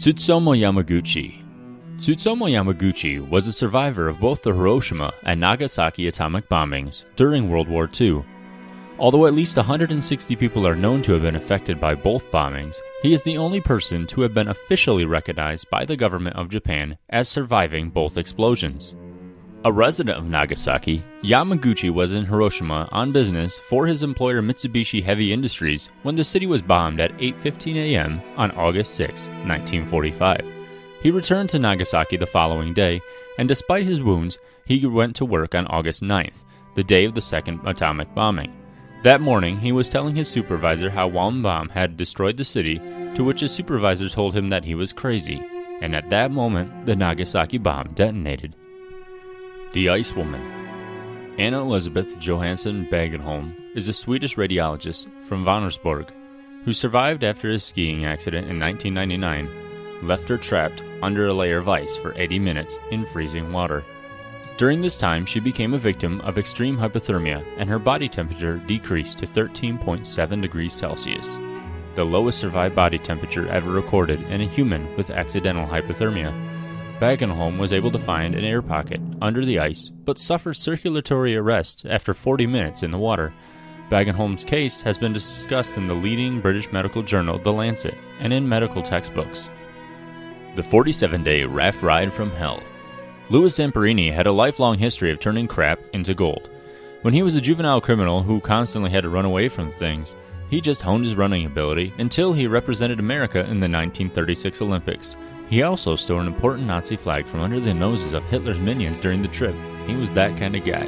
Tsutomu Yamaguchi. Tsutomu Yamaguchi was a survivor of both the Hiroshima and Nagasaki atomic bombings during World War II. Although at least 160 people are known to have been affected by both bombings, he is the only person to have been officially recognized by the government of Japan as surviving both explosions. A resident of Nagasaki, Yamaguchi was in Hiroshima on business for his employer Mitsubishi Heavy Industries when the city was bombed at 8:15 a.m. on August 6, 1945. He returned to Nagasaki the following day, and despite his wounds, he went to work on August 9th, the day of the second atomic bombing. That morning, he was telling his supervisor how one bomb had destroyed the city, to which his supervisor told him that he was crazy, and at that moment, the Nagasaki bomb detonated. The Ice Woman. Anna Elizabeth Johansson Bagenholm is a Swedish radiologist from Vänersborg who survived after a skiing accident in 1999, left her trapped under a layer of ice for 80 minutes in freezing water. During this time, she became a victim of extreme hypothermia and her body temperature decreased to 13.7 degrees Celsius, the lowest survived body temperature ever recorded in a human with accidental hypothermia. Bagenholm was able to find an air pocket under the ice, but suffered circulatory arrest after 40 minutes in the water. Bagenholm's case has been discussed in the leading British medical journal, The Lancet, and in medical textbooks. The 47-day raft ride from hell. Louis Zamperini had a lifelong history of turning crap into gold. When he was a juvenile criminal who constantly had to run away from things, he just honed his running ability until he represented America in the 1936 Olympics. He also stole an important Nazi flag from under the noses of Hitler's minions during the trip. He was that kind of guy.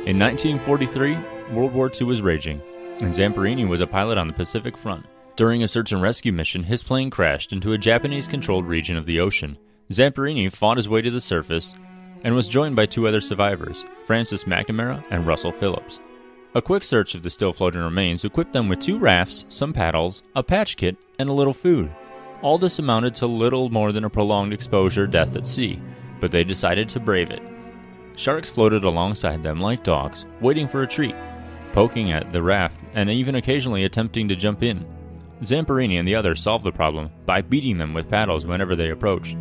In 1943, World War II was raging, and Zamperini was a pilot on the Pacific Front. During a search and rescue mission, his plane crashed into a Japanese-controlled region of the ocean. Zamperini fought his way to the surface and was joined by two other survivors, Francis McNamara and Russell Phillips. A quick search of the still floating remains equipped them with 2 rafts, some paddles, a patch kit, and a little food. All this amounted to little more than a prolonged exposure death at sea, but they decided to brave it. Sharks floated alongside them like dogs, waiting for a treat, poking at the raft and even occasionally attempting to jump in. Zamperini and the others solved the problem by beating them with paddles whenever they approached.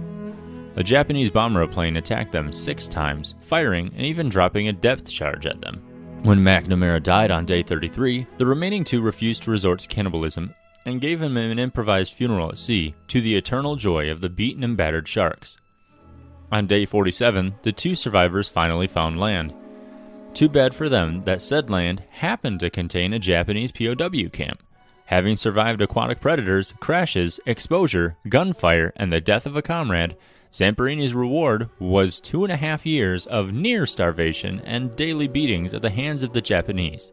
A Japanese bomber plane attacked them 6 times, firing and even dropping a depth charge at them. When McNamara died on day 33, the remaining 2 refused to resort to cannibalism and gave him an improvised funeral at sea, to the eternal joy of the beaten and battered sharks. On day 47, the 2 survivors finally found land. Too bad for them that said land happened to contain a Japanese POW camp. Having survived aquatic predators, crashes, exposure, gunfire, and the death of a comrade, Zamperini's reward was 2.5 years of near starvation and daily beatings at the hands of the Japanese.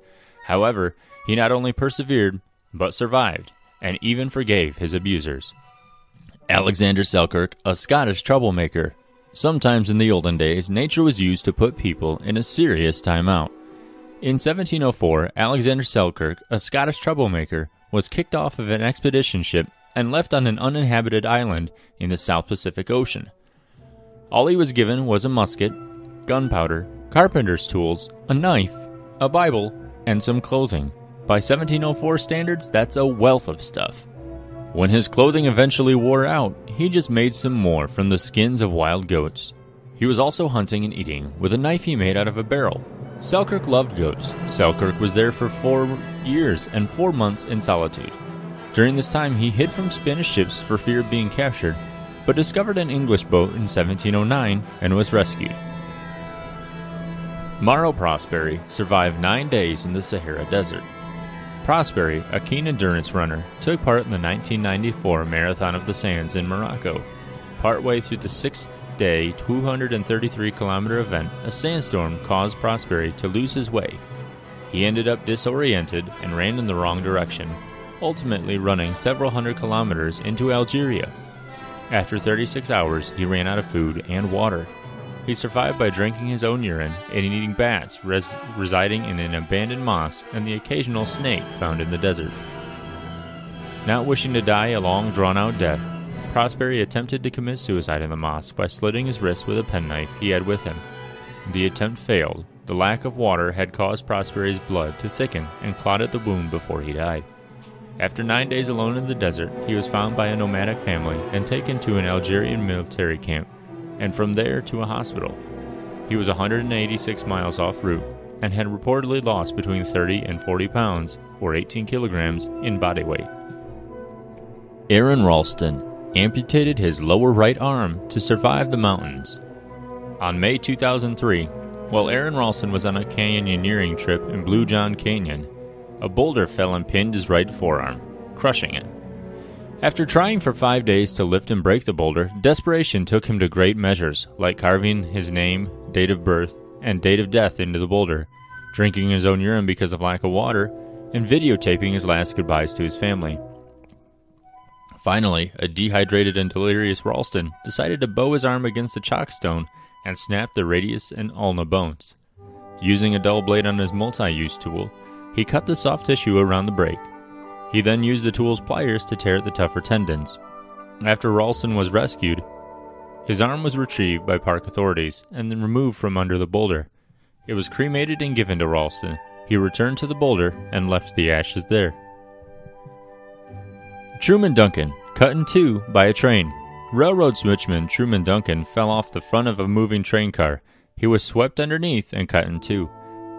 However, he not only persevered, but survived, and even forgave his abusers. Alexander Selkirk, a Scottish troublemaker. Sometimes in the olden days, nature was used to put people in a serious timeout. In 1704, Alexander Selkirk, a Scottish troublemaker, was kicked off of an expedition ship and left on an uninhabited island in the South Pacific Ocean. All he was given was a musket, gunpowder, carpenter's tools, a knife, a Bible, and some clothing. By 1704 standards, that's a wealth of stuff. When his clothing eventually wore out, he just made some more from the skins of wild goats. He was also hunting and eating with a knife he made out of a barrel. Selkirk loved goats. Selkirk was there for 4 years and 4 months in solitude. During this time, he hid from Spanish ships for fear of being captured, but discovered an English boat in 1709 and was rescued. Mauro Prosperi survived 9 days in the Sahara Desert. Prosperi, a keen endurance runner, took part in the 1994 Marathon of the Sands in Morocco. Partway through the 6-day, 233-kilometer event, a sandstorm caused Prosperi to lose his way. He ended up disoriented and ran in the wrong direction, ultimately running several hundred kilometers into Algeria. After 36 hours, he ran out of food and water. He survived by drinking his own urine and eating bats residing in an abandoned mosque and the occasional snake found in the desert. Not wishing to die a long, drawn-out death, Prosperi attempted to commit suicide in the mosque by slitting his wrist with a penknife he had with him. The attempt failed. The lack of water had caused Prosperi's blood to thicken and clotted the wound before he died. After 9 days alone in the desert, he was found by a nomadic family and taken to an Algerian military camp, and from there to a hospital. He was 186 miles off route and had reportedly lost between 30 and 40 pounds, or 18 kilograms, in body weight. Aron Ralston amputated his lower right arm to survive the mountains. On May 2003, while Aron Ralston was on a canyoneering trip in Blue John Canyon, a boulder fell and pinned his right forearm, crushing it. After trying for 5 days to lift and break the boulder, desperation took him to great measures, like carving his name, date of birth, and date of death into the boulder, drinking his own urine because of lack of water, and videotaping his last goodbyes to his family. Finally, a dehydrated and delirious Ralston decided to bow his arm against the chockstone and snap the radius and ulna bones. Using a dull blade on his multi-use tool, he cut the soft tissue around the break. He then used the tool's pliers to tear at the tougher tendons. After Ralston was rescued, his arm was retrieved by park authorities and then removed from under the boulder. It was cremated and given to Ralston. He returned to the boulder and left the ashes there. Truman Duncan, cut in two by a train. Railroad switchman Truman Duncan fell off the front of a moving train car. He was swept underneath and cut in two.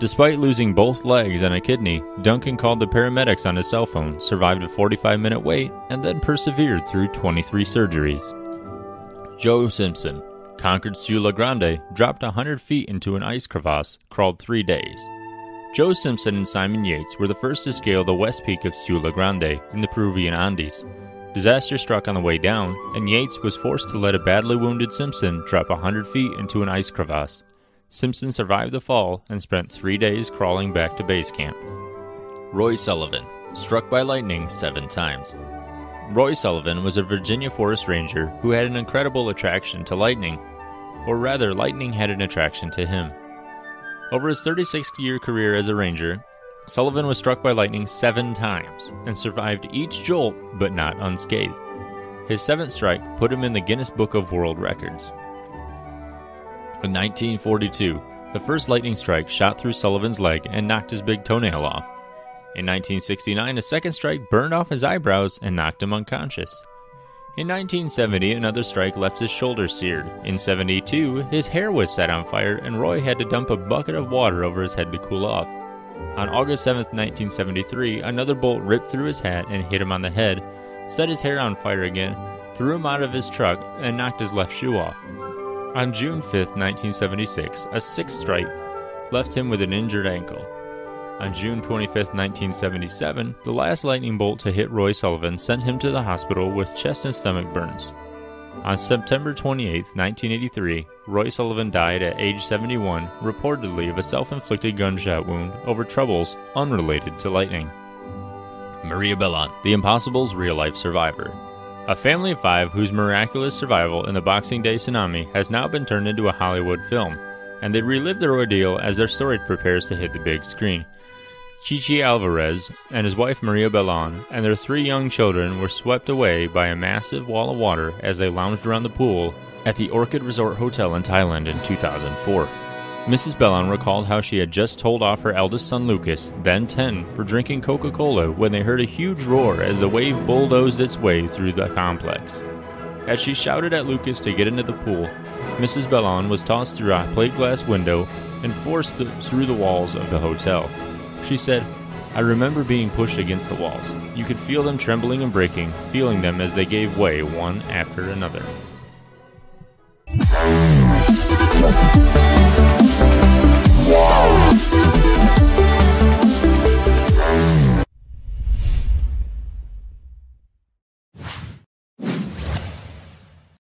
Despite losing both legs and a kidney, Duncan called the paramedics on his cell phone, survived a 45-minute wait, and then persevered through 23 surgeries. Joe Simpson conquered Sula Grande, dropped 100 feet into an ice crevasse, crawled 3 days. Joe Simpson and Simon Yates were the first to scale the west peak of Sula Grande in the Peruvian Andes. Disaster struck on the way down, and Yates was forced to let a badly wounded Simpson drop 100 feet into an ice crevasse. Simpson survived the fall and spent 3 days crawling back to base camp. Roy Sullivan, struck by lightning 7 times. Roy Sullivan was a Virginia forest ranger who had an incredible attraction to lightning, or rather, lightning had an attraction to him. Over his 36-year career as a ranger, Sullivan was struck by lightning 7 times and survived each jolt but not unscathed. His 7th strike put him in the Guinness Book of World Records. In 1942, the first lightning strike shot through Sullivan's leg and knocked his big toenail off. In 1969, a second strike burned off his eyebrows and knocked him unconscious. In 1970, another strike left his shoulder seared. In 1972, his hair was set on fire and Roy had to dump a bucket of water over his head to cool off. On August 7, 1973, another bolt ripped through his hat and hit him on the head, set his hair on fire again, threw him out of his truck, and knocked his left shoe off. On June 5, 1976, a 6th strike left him with an injured ankle. On June 25, 1977, the last lightning bolt to hit Roy Sullivan sent him to the hospital with chest and stomach burns. On September 28, 1983, Roy Sullivan died at age 71, reportedly of a self-inflicted gunshot wound over troubles unrelated to lightning. Maria Belon, the Impossible's real-life survivor. A family of 5 whose miraculous survival in the Boxing Day tsunami has now been turned into a Hollywood film, and they relive their ordeal as their story prepares to hit the big screen. Chichi Alvarez and his wife Maria Belon and their 3 young children were swept away by a massive wall of water as they lounged around the pool at the Orchid Resort Hotel in Thailand in 2004. Mrs. Belon recalled how she had just told off her eldest son Lucas, then 10, for drinking Coca-Cola when they heard a huge roar as the wave bulldozed its way through the complex. As she shouted at Lucas to get into the pool, Mrs. Belon was tossed through a plate glass window and forced through the walls of the hotel. She said, "I remember being pushed against the walls. You could feel them trembling and breaking, feeling them as they gave way one after another."